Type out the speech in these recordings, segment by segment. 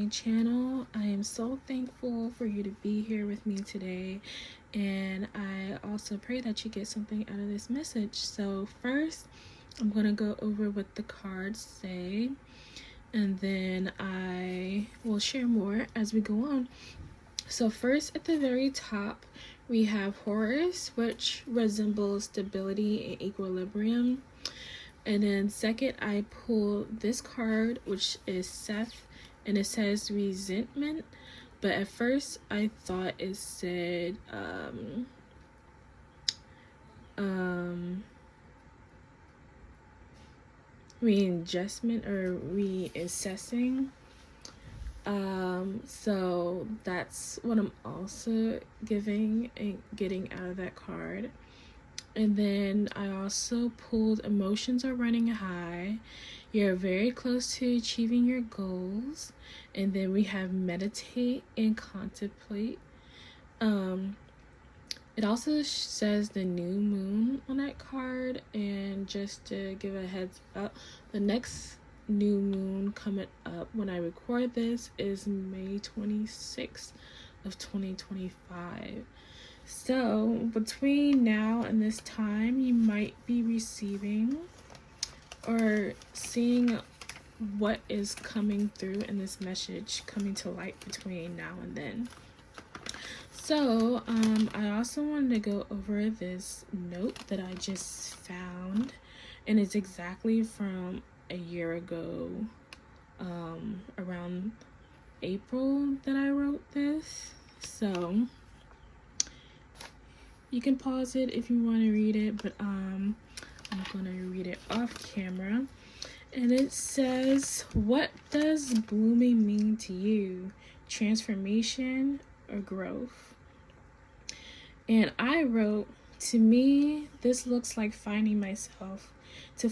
my channel. I am so thankful for you to be here with me today, and I also pray that you get something out of this message. So first, I'm going to go over what the cards say, and then I will share more as we go on. So first, at the very top, we have Taurus, which resembles stability and equilibrium. And then second, I pulled this card, which is Seth, and it says resentment. But at first, I thought it said readjustment or reassessing. So that's what I'm also giving and getting out of that card. And then I also pulled emotions are running high. You're very close to achieving your goals. And then we have meditate and contemplate. It also says the new moon on that card. And just to give a heads up, the next new moon coming up when I record this is May 26th of 2025. So between now and this time, you might be receiving or seeing what is coming through in this message coming to light between now and then. So I also wanted to go over this note that I just found, and it's exactly from a year ago, around April that I wrote this. So you can pause it if you want to read it, but I'm going to read it off camera. And it says, what does blooming mean to you? Transformation or growth? And I wrote, to me, this looks like finding myself. To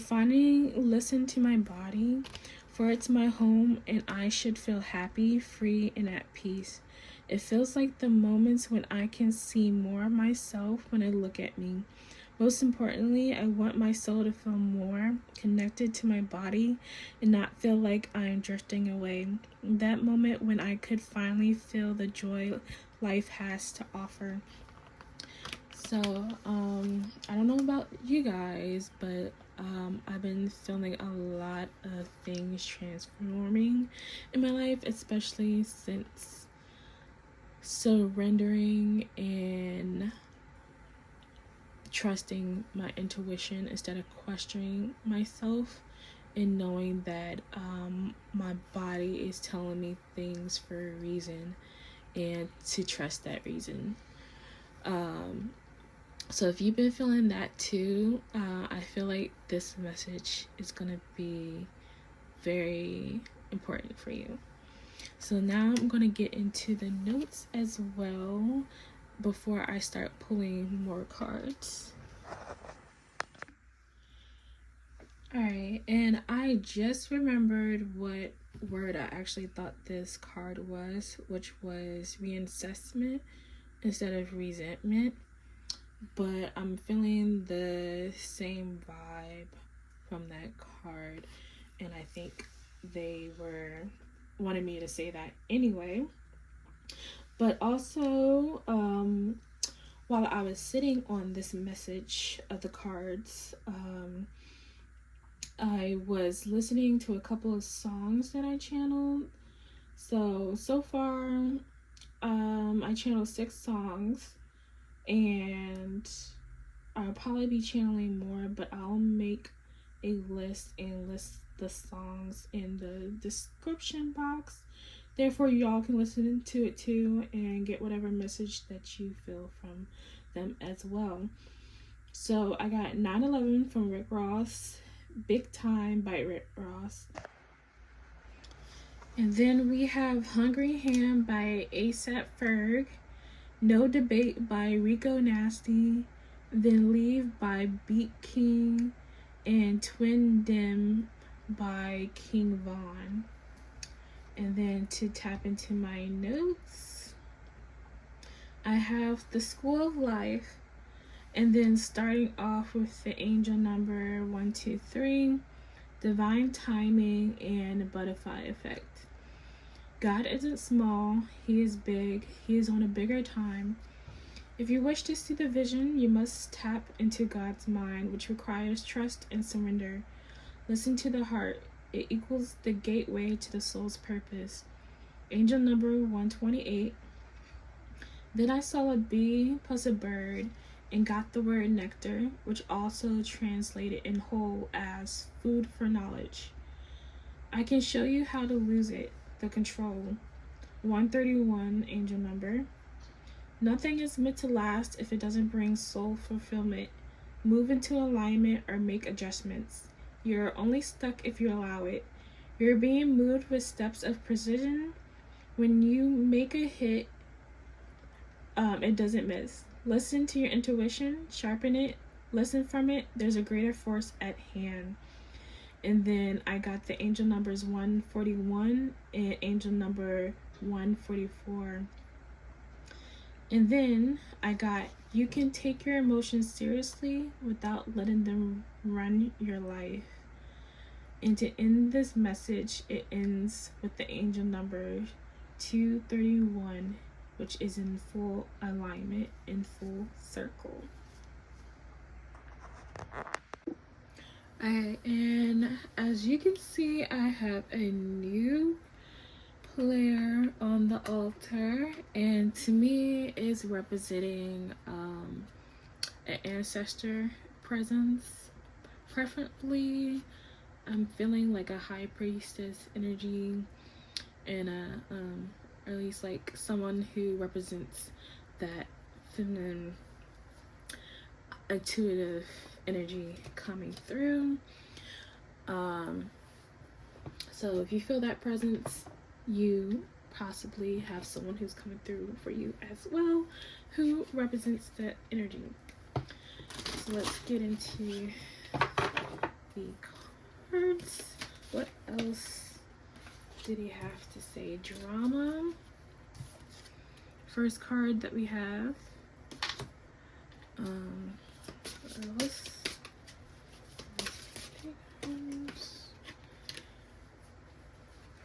listen to my body, for it's my home and I should feel happy, free, and at peace. It feels like the moments when I can see more of myself when I look at me. Most importantly, I want my soul to feel more connected to my body and not feel like I'm drifting away. That moment when I could finally feel the joy life has to offer. So, I don't know about you guys, but I've been feeling a lot of things transforming in my life, especially since surrendering and trusting my intuition instead of questioning myself, and knowing that my body is telling me things for a reason and to trust that reason. So if you've been feeling that too, I feel like this message is going to be very important for you. So now I'm going to get into the notes as well before I start pulling more cards. Alright, and I just remembered what word I actually thought this card was, which was reassessment instead of resentment. But I'm feeling the same vibe from that card, and I think they wanted me to say that anyway. But also, while I was sitting on this message of the cards, I was listening to a couple of songs that I channeled. So far, I channeled 6 songs. And I'll probably be channeling more, but I'll make a list and list the songs in the description box. Therefore, y'all can listen to it too and get whatever message that you feel from them as well. So I got 9/11 from Rick Ross, Big Time by Rick Ross. And then we have Hungry Ham by ASAP Ferg, No Debate by Rico Nasty, then Leave by Beat King, and Twin Dim by King Von. And then to tap into my notes, I have The School of Life, and then starting off with the angel number 123, Divine Timing, and Butterfly Effect. God isn't small, He is big. He is on a bigger time. If you wish to see the vision, you must tap into God's mind, which requires trust and surrender. Listen to the heart. It equals the gateway to the soul's purpose. Angel number 128. Then I saw a bee plus a bird and got the word nectar, which also translated in whole as food for knowledge. I can show you how to lose it, the control. 131 angel number. Nothing is meant to last if it doesn't bring soul fulfillment. Move into alignment or make adjustments. You're only stuck if you allow it. You're being moved with steps of precision. When you make a hit, it doesn't miss. Listen to your intuition, sharpen it, listen from it. There's a greater force at hand. And then I got the angel numbers 141 and angel number 144. And then I got, you can take your emotions seriously without letting them run your life. And to end this message, it ends with the angel number 231, which is in full alignment, in full circle. And as you can see, I have a new player on the altar, and to me is representing an ancestor presence. Preferably I'm feeling like a high priestess energy, and or at least like someone who represents that feminine intuitive energy coming through. So if you feel that presence, you possibly have someone who's coming through for you as well, who represents that energy. So let's get into the cards. What else did he have to say? Drama. First card that we have. What else?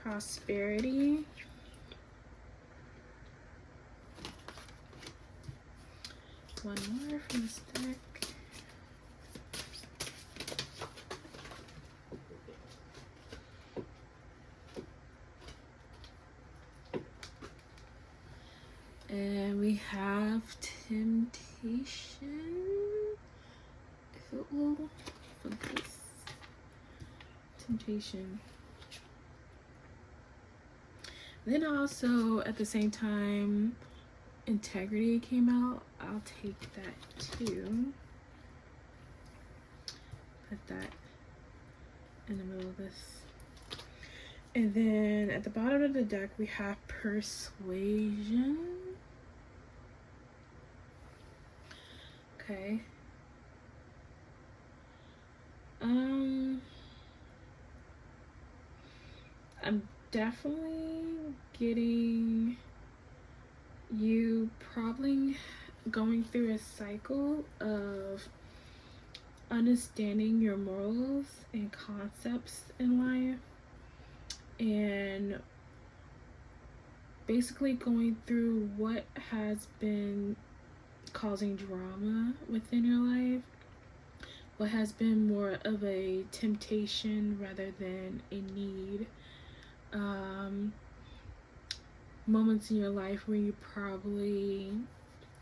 Prosperity. One more from this deck. And we have temptation. If it will focus. Temptation. Then also at the same time, integrity came out. I'll take that too. Put that in the middle of this. And then at the bottom of the deck, we have persuasion. Okay. I'm definitely getting you probably going through a cycle of understanding your morals and concepts in life, and basically going through what has been causing drama within your life, what has been more of a temptation rather than a need. Moments in your life where you probably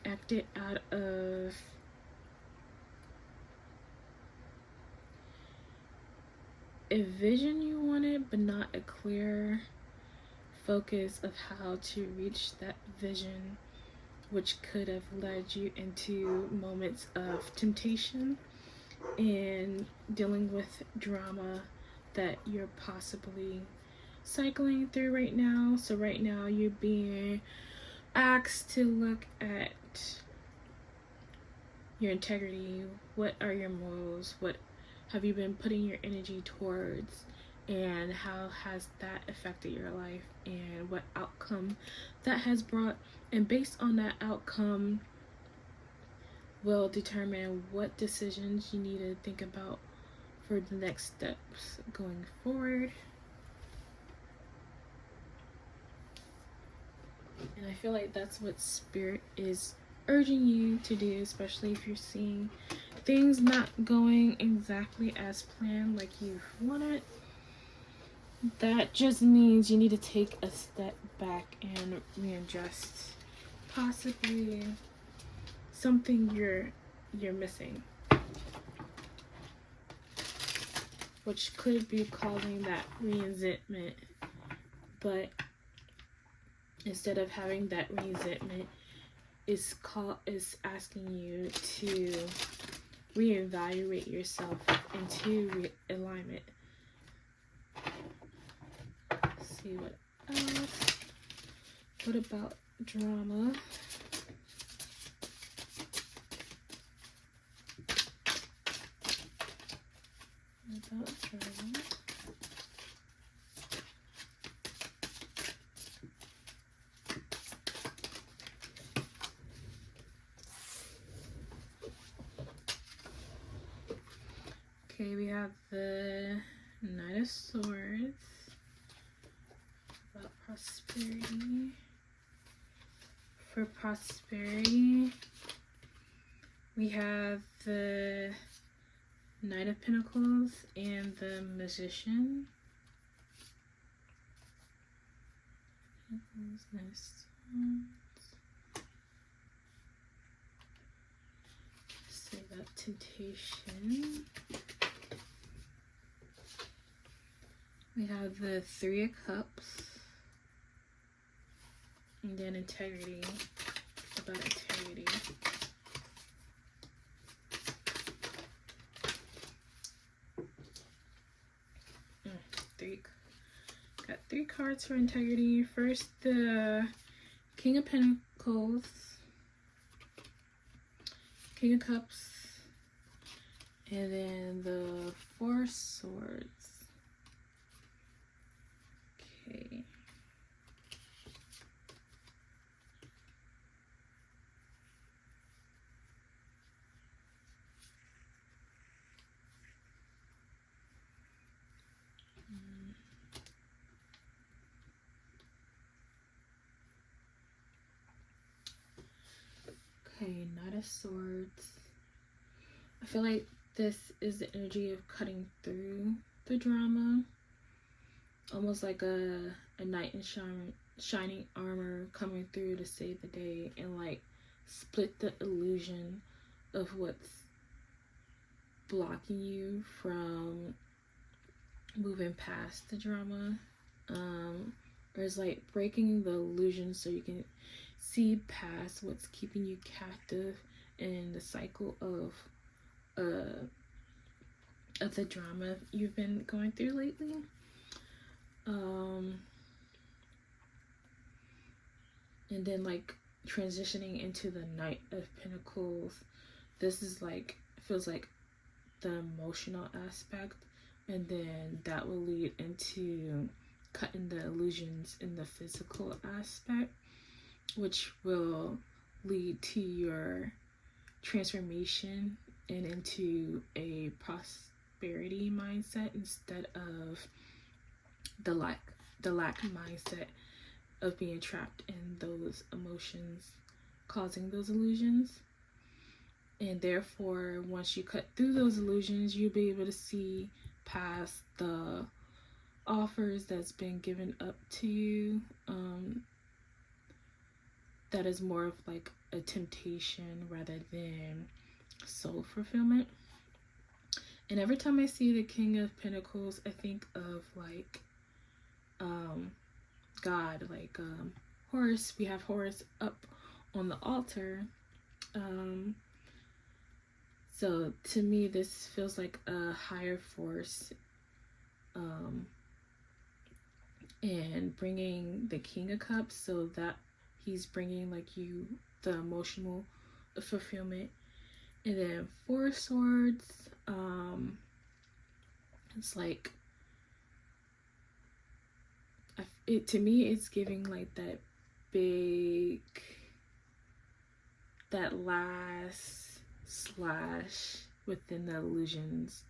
acted out of a vision you wanted, but not a clear focus of how to reach that vision, which could have led you into moments of temptation and dealing with drama that you're possibly cycling through right now. So right now you're being asked to look at your integrity. What are your morals? What have you been putting your energy towards, and how has that affected your life, and what outcome that has brought? And based on that outcome will determine what decisions you need to think about for the next steps going forward. And I feel like that's what spirit is urging you to do, especially if you're seeing things not going exactly as planned like you wanted. That just means you need to take a step back and readjust. Possibly something you're missing, which could be causing that resentment. But instead of having that resentment, is asking you to reevaluate yourself into alignment. Let's see what else. What about drama? What about drama? Okay, we have the Knight of Swords. About prosperity. For prosperity, we have the Knight of Pentacles and the Magician. Say that temptation. We have the Three of Cups. And then integrity. About integrity. Got three cards for integrity. First, the King of Pentacles, King of Cups, and then the Four of Swords. Okay. Okay, Knight of Swords. I feel like this is the energy of cutting through the drama. Almost like a knight in shining armor coming through to save the day and like split the illusion of what's blocking you from moving past the drama. Or it's like breaking the illusion so you can see past what's keeping you captive in the cycle of the drama you've been going through lately. And then like transitioning into the Knight of Pentacles. This is like, feels like the emotional aspect, and then that will lead into cutting the illusions in the physical aspect, which will lead to your transformation and into a prosperity mindset instead of the lack mindset of being trapped in those emotions causing those illusions. And therefore, once you cut through those illusions, you'll be able to see past the offers that's been given up to you. That is more of like a temptation rather than soul fulfillment. And every time I see the King of Pentacles, I think of like God, like Horus. We have Horus up on the altar. So to me, this feels like a higher force, and bringing the King of Cups, so that he's bringing like you the emotional fulfillment. And then Four Swords, it's like, to me, it's giving like that big, that last slash within the illusions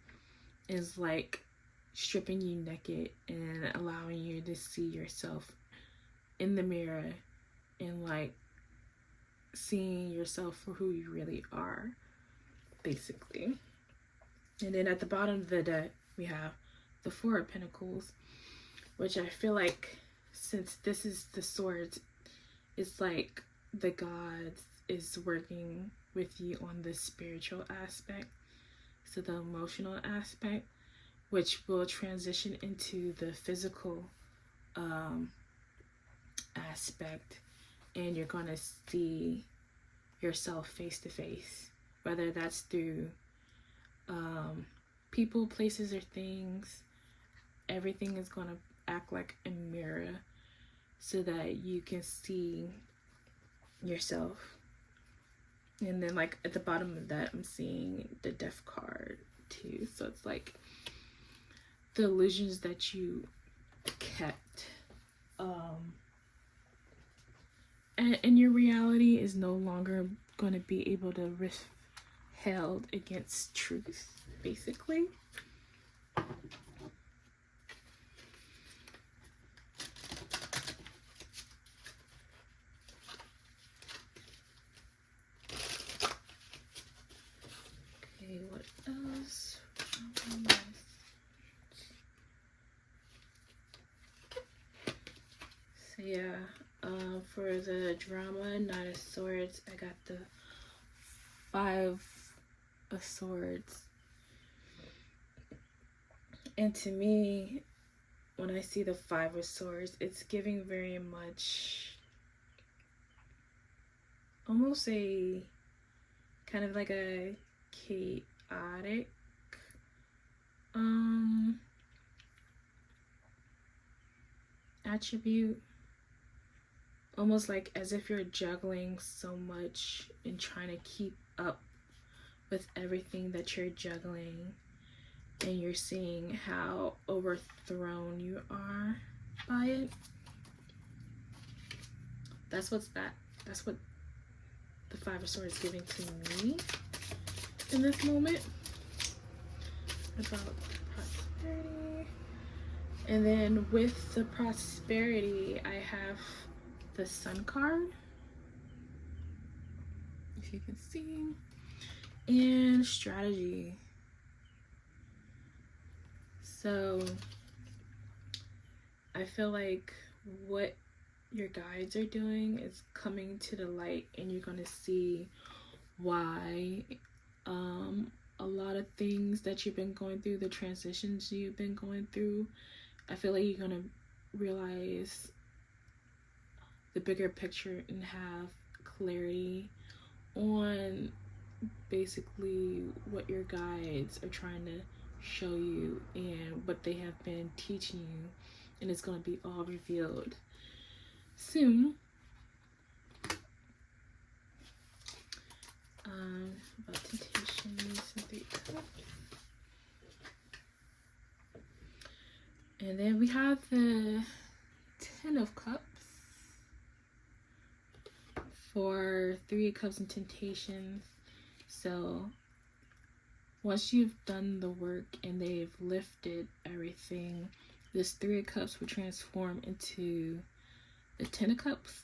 is like stripping you naked and allowing you to see yourself in the mirror and like seeing yourself for who you really are, basically. And then at the bottom of the deck, we have the Four of Pentacles, which I feel like, since this is the swords, it's like the gods is working with you on the spiritual aspect, so the emotional aspect, which will transition into the physical aspect, and you're gonna see yourself face to face, whether that's through people, places, or things. Everything is gonna act like a mirror so that you can see yourself. And then like at the bottom of that, I'm seeing the Death card too, so it's like the illusions that you kept and your reality is no longer going to be able to risk held against truth, basically. Okay, what else? So yeah, for the drama, Knight of Swords, I got the Five of Swords. And to me, when I see the Five of Swords, it's giving very much almost a kind of like a chaotic attribute, almost like as if you're juggling so much and trying to keep up with everything that you're juggling, and you're seeing how overthrown you are by it. That's what the Five of Swords is giving to me in this moment about prosperity. And then with the prosperity, I have the Sun card, if you can see, and strategy. So I feel like what your guides are doing is coming to the light, and you're going to see why a lot of things that you've been going through, the transitions you've been going through, I feel like you're going to realize the bigger picture and have clarity on basically what your guides are trying to show you and what they have been teaching you, and it's going to be all revealed soon. About temptations and 3 cups. And then we have the 10 of Cups for 3 cups and temptations. So once you've done the work and they've lifted everything, this 3 of Cups will transform into the 10 of Cups,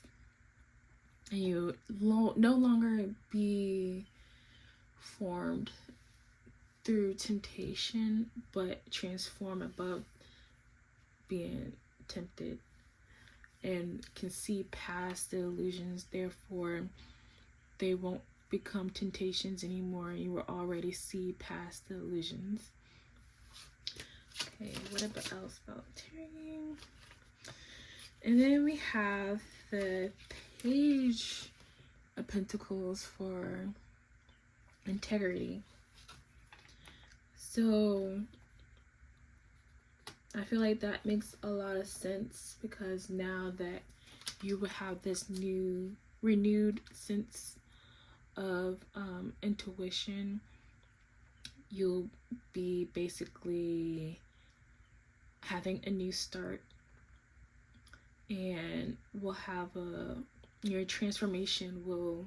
and you no longer be formed through temptation, but transform above being tempted and can see past the illusions. Therefore, they won't become temptations anymore. You will already see past the illusions. Okay, what else about tarot? And then we have the Page of Pentacles for integrity. So I feel like that makes a lot of sense, because now that you will have this new renewed sense of intuition, you'll be basically having a new start, and will have your transformation will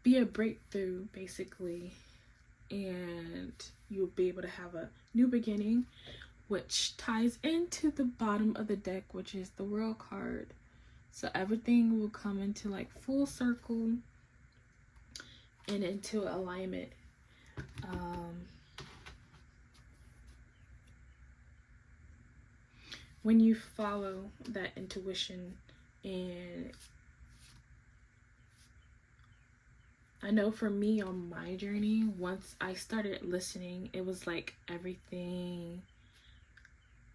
be a breakthrough, basically, and you'll be able to have a new beginning, which ties into the bottom of the deck, which is the World card. So everything will come into like full circle and into alignment. When you follow that intuition, and I know for me on my journey, once I started listening, it was like everything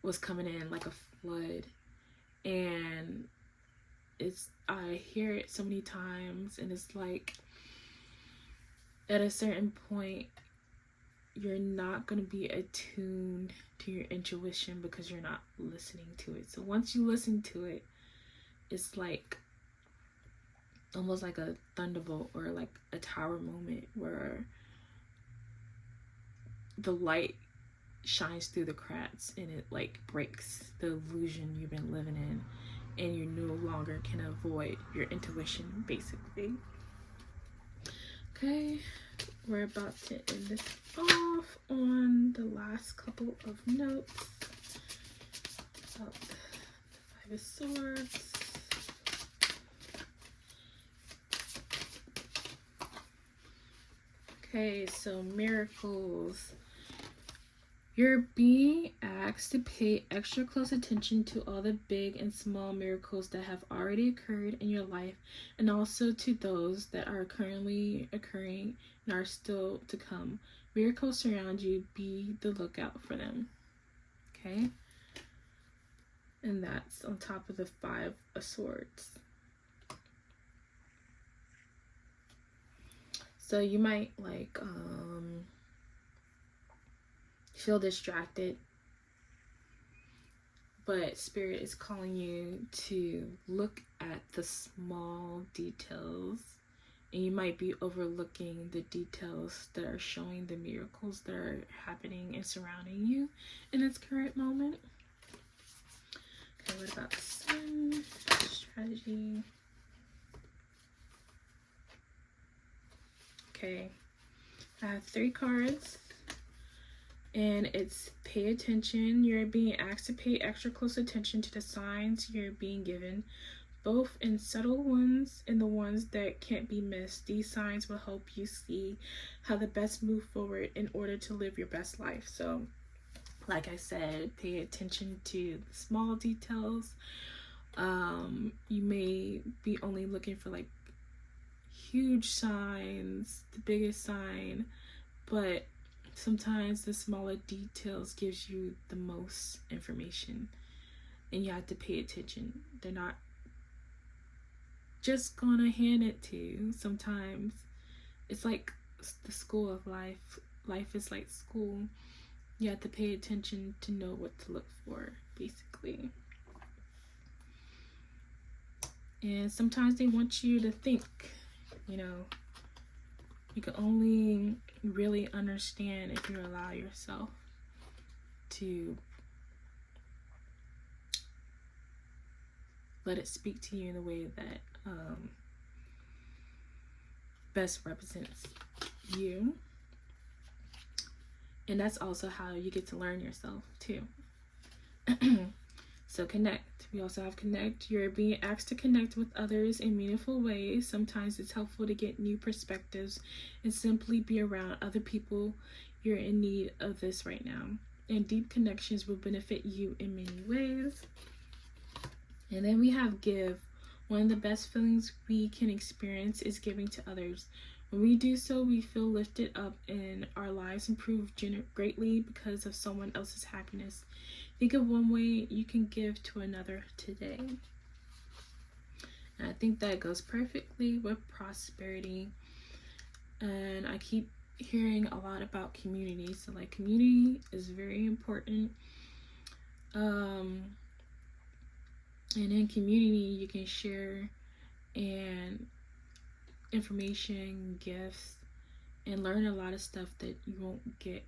was coming in like a flood. And I hear it so many times, and it's like at a certain point you're not going to be attuned to your intuition because you're not listening to it. So once you listen to it, it's like almost like a thunderbolt or like a tower moment where the light shines through the cracks and it like breaks the illusion you've been living in, and you no longer can avoid your intuition, basically. Okay, we're about to end this off on the last couple of notes about the Five of Swords. Okay, so miracles. You're being asked to pay extra close attention to all the big and small miracles that have already occurred in your life, and also to those that are currently occurring and are still to come. Miracles surround you. Be the lookout for them. Okay? And that's on top of the Five of Swords. So you might like feel distracted, but Spirit is calling you to look at the small details, and you might be overlooking the details that are showing the miracles that are happening and surrounding you in this current moment. Okay, what about Sun? Strategy. Okay, I have 3 cards. And it's pay attention. You're being asked to pay extra close attention to the signs you're being given, both in subtle ones and the ones that can't be missed. These signs will help you see how to best move forward in order to live your best life. So, like I said, pay attention to the small details. You may be only looking for like huge signs, the biggest sign, but sometimes the smaller details gives you the most information, and you have to pay attention. They're not just gonna hand it to you. Sometimes it's like the school of life. Life is like school. You have to pay attention to know what to look for, basically. And sometimes they want you to think, you know, you can only really understand if you allow yourself to let it speak to you in a way that best represents you. And that's also how you get to learn yourself too. So connect. We also have connect. You're being asked to connect with others in meaningful ways. Sometimes it's helpful to get new perspectives and simply be around other people. You're in need of this right now. And deep connections will benefit you in many ways. And then we have give. One of the best feelings we can experience is giving to others. When we do so, we feel lifted up and our lives improve greatly because of someone else's happiness. Think of one way you can give to another today. And I think that goes perfectly with prosperity. And I keep hearing a lot about community. So like community is very important. And in community, you can share and information, gifts, and learn a lot of stuff that you won't get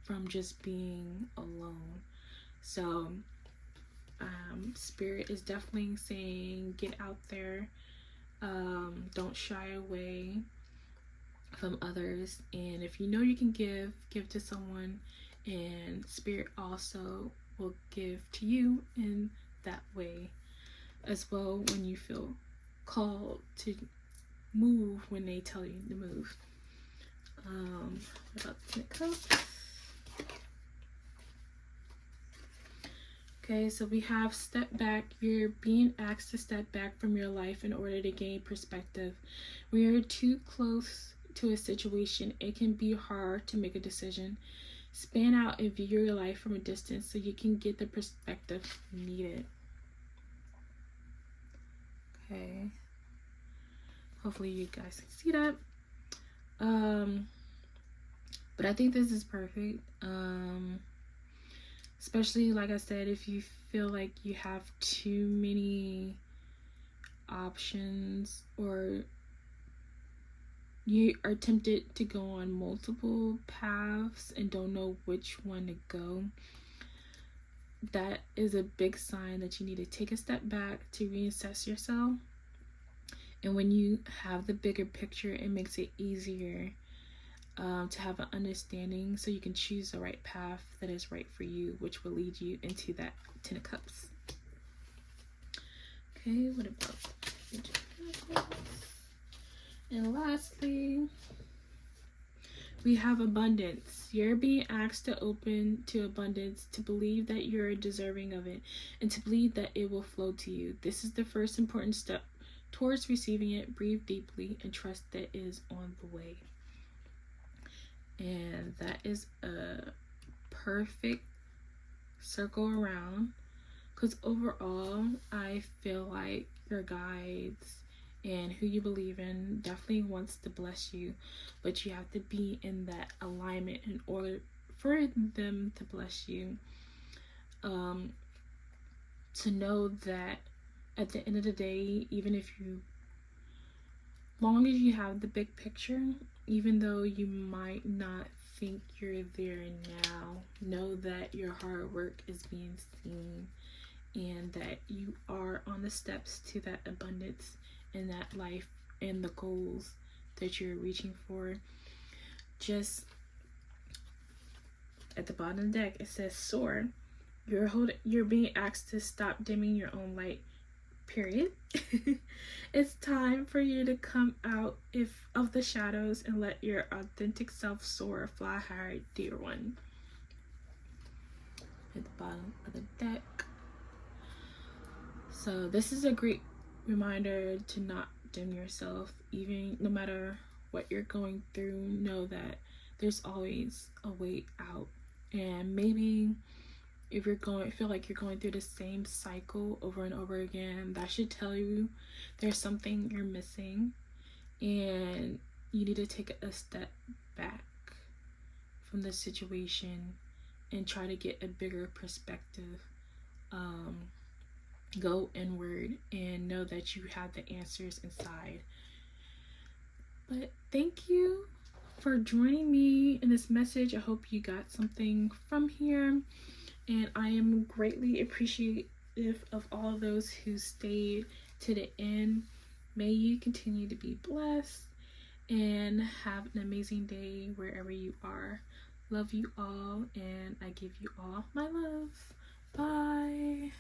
from just being alone. So Spirit is definitely saying get out there. Don't shy away from others, and if you know you can give to someone, and Spirit also will give to you in that way. as well when you feel called to move when they tell you to move. What about the Ten of Cups? Okay, so we have step back. You're being asked to step back from your life in order to gain perspective. When you're too close to a situation, it can be hard to make a decision. Span out and view your life from a distance so you can get the perspective needed. Okay. Hopefully you guys can see that. But I think this is perfect. Especially, like I said, if you feel like you have too many options or you are tempted to go on multiple paths and don't know which one to go, that is a big sign that you need to take a step back to reassess yourself. And when you have the bigger picture, it makes it easier to have an understanding so you can choose the right path that is right for you, which will lead you into that Ten of Cups. Okay, what about and lastly, we have abundance. You're being asked to open to abundance, to believe that you're deserving of it, and to believe that it will flow to you. This is the first important step towards receiving it. Breathe deeply and trust that it is on the way. And that is a perfect circle around, because overall I feel like your guides and who you believe in definitely wants to bless you, but you have to be in that alignment in order for them to bless you. To know that at the end of the day, even if you, long as you have the big picture, even though you might not think you're there now, know that your hard work is being seen and that you are on the steps to that abundance and that life and the goals that you're reaching for. Just at the bottom of the deck, it says soar. You're being asked to stop dimming your own light, period. It's time for you to come out of the shadows and let your authentic self soar, fly high, dear one. At the bottom of the deck. So this is a great reminder to not dim yourself, even no matter what you're going through. Know that there's always a way out. And maybe if feel like you're going through the same cycle over and over again, that should tell you there's something you're missing and you need to take a step back from the situation and try to get a bigger perspective. Go inward and know that you have the answers inside. But thank you for joining me in this message. I hope you got something from here, and I am greatly appreciative of all those who stayed to the end. May you continue to be blessed and have an amazing day wherever you are. Love you all, and I give you all my love. Bye.